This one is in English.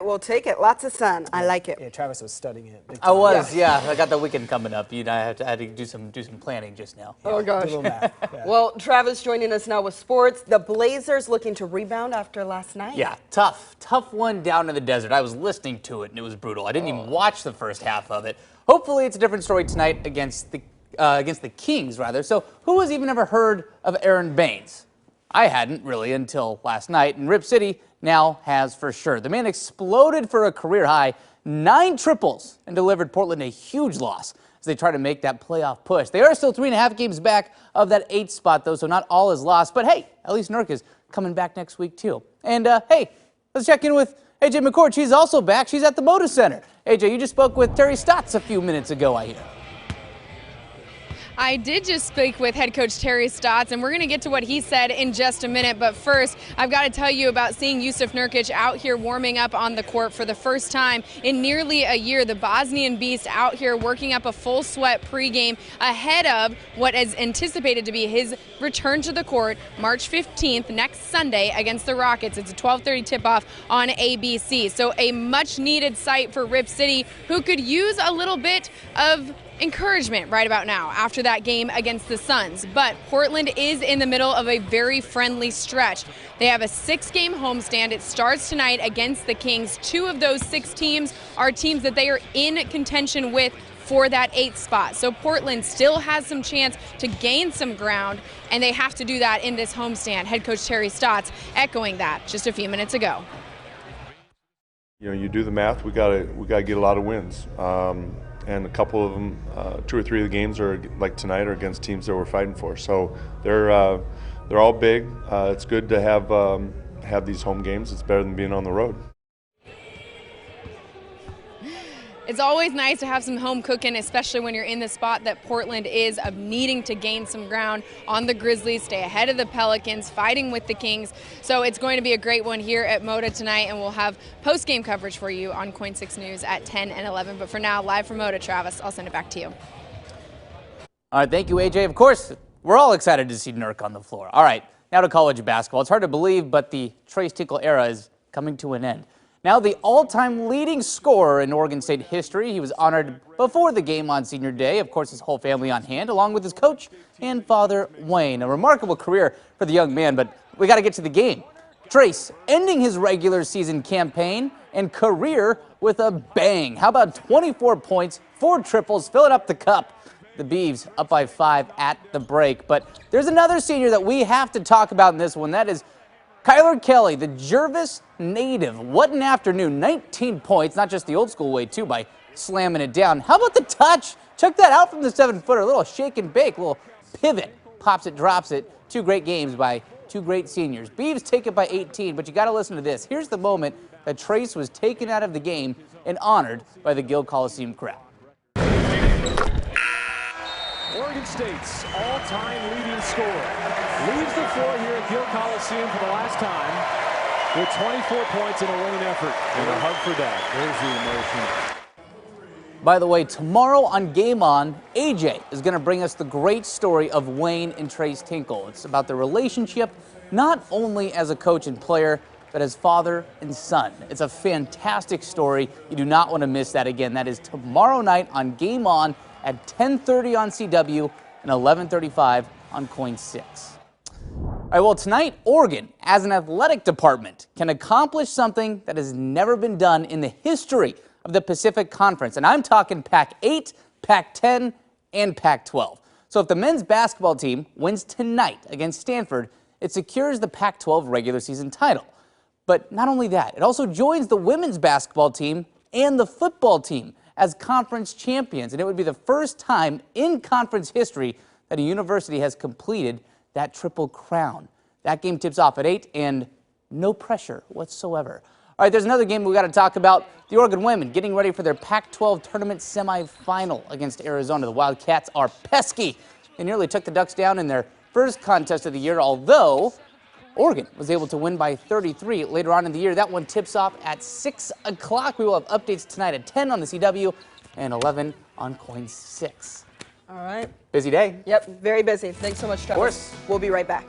We'll take it. Lots of sun. I like it. Yeah, Travis was studying it. I was, yeah. I got the weekend coming up. I had to do some planning just now. Yeah, oh gosh. A little math. Yeah. Well, Travis joining us now with sports. The Blazers looking to rebound after last night. Yeah, tough one down in the desert. I was listening to it and it was brutal. I didn't even watch the first half of it. Hopefully, it's a different story tonight against the Kings, rather. So, who has even ever heard of Aaron Baines? I hadn't really until last night, and Rip City now has for sure. The man exploded for a career high 9 triples and delivered Portland a huge loss as they try to make that playoff push. They are still 3.5 games back of that 8th spot, though, so not all is lost. But hey, at least Nurk is coming back next week, too. And hey, let's check in with AJ McCord. She's also back. She's at the Moda Center. AJ, you just spoke with Terry Stotts a few minutes ago, I hear. I did just speak with head coach Terry Stotts, and we're going to get to what he said in just a minute. But first, I've got to tell you about seeing Jusuf Nurkic out here warming up on the court for the first time in nearly a year. The Bosnian Beast out here working up a full sweat pregame ahead of what is anticipated to be his return to the court March 15th, next Sunday, against the Rockets. It's a 12:30 tip-off on ABC. So a much-needed sight for Rip City, who could use a little bit of encouragement right about now after that game against the Suns. But Portland is in the middle of a very friendly stretch. They have a 6-game homestand. It starts tonight against the Kings. 2 of those 6 teams are teams that they are in contention with for that 8th spot. So Portland still has some chance to gain some ground, and they have to do that in this homestand. Head coach Terry Stotts echoing that just a few minutes ago. You know, you do the math, we gotta get a lot of wins. And a couple of them, 2 or 3 of the games are like tonight are against teams that we're fighting for. So they're all big. It's good to have these home games. It's better than being on the road. It's always nice to have some home cooking, especially when you're in the spot that Portland is, of needing to gain some ground on the Grizzlies, stay ahead of the Pelicans, fighting with the Kings. So it's going to be a great one here at Moda tonight, and we'll have post-game coverage for you on Coin 6 News at 10 and 11. But for now, live from Moda, Travis, I'll send it back to you. All right, thank you, AJ. Of course, we're all excited to see Nurk on the floor. All right, now to college basketball. It's hard to believe, but the Trace Tinkle era is coming to an end. Now the all-time leading scorer in Oregon State history. He was honored before the game on Senior Day. Of course, his whole family on hand, along with his coach and father, Wayne. A remarkable career for the young man, but we got to get to the game. Trace ending his regular season campaign and career with a bang. How about 24 points, 4 triples, filling up the cup. The Beavs up by 5 at the break. But there's another senior that we have to talk about in this one. That is Kyler Kelly, the Jervis native. What an afternoon. 19 points, not just the old school way, too, by slamming it down. How about the touch? Check that out from the 7-footer. A little shake and bake, a little pivot. Pops it, drops it. 2 great games by 2 great seniors. Beavs take it by 18, but you got to listen to this. Here's the moment that Trace was taken out of the game and honored by the Gill Coliseum crowd. Oregon State's all-time leading scorer leaves the floor here at Gill Coliseum for the last time with 24 points in a winning effort. And a hug for that. There's the emotion. By the way, tomorrow on Game On, AJ is going to bring us the great story of Wayne and Trace Tinkle. It's about the relationship, not only as a coach and player, but as father and son. It's a fantastic story. You do not want to miss that again. That is tomorrow night on Game On at 10:30 on CW and 11:35 on Coin 6. All right, well, tonight, Oregon, as an athletic department, can accomplish something that has never been done in the history of the Pacific Conference. And I'm talking Pac-8, Pac-10, and Pac-12. So if the men's basketball team wins tonight against Stanford, it secures the Pac-12 regular season title. But not only that, it also joins the women's basketball team and the football team as conference champions. And it would be the first time in conference history that a university has completed that triple crown. That game tips off at 8 and no pressure whatsoever. All right, there's another game we got to talk about. The Oregon women getting ready for their Pac-12 tournament semifinal against Arizona. The Wildcats are pesky. They nearly took the Ducks down in their first contest of the year, although Oregon was able to win by 33 later on in the year. That one tips off at 6 o'clock. We will have updates tonight at 10 on the CW and 11 on Coin 6. All right. Busy day. Yep, very busy. Thanks so much, Travis. Of course. We'll be right back.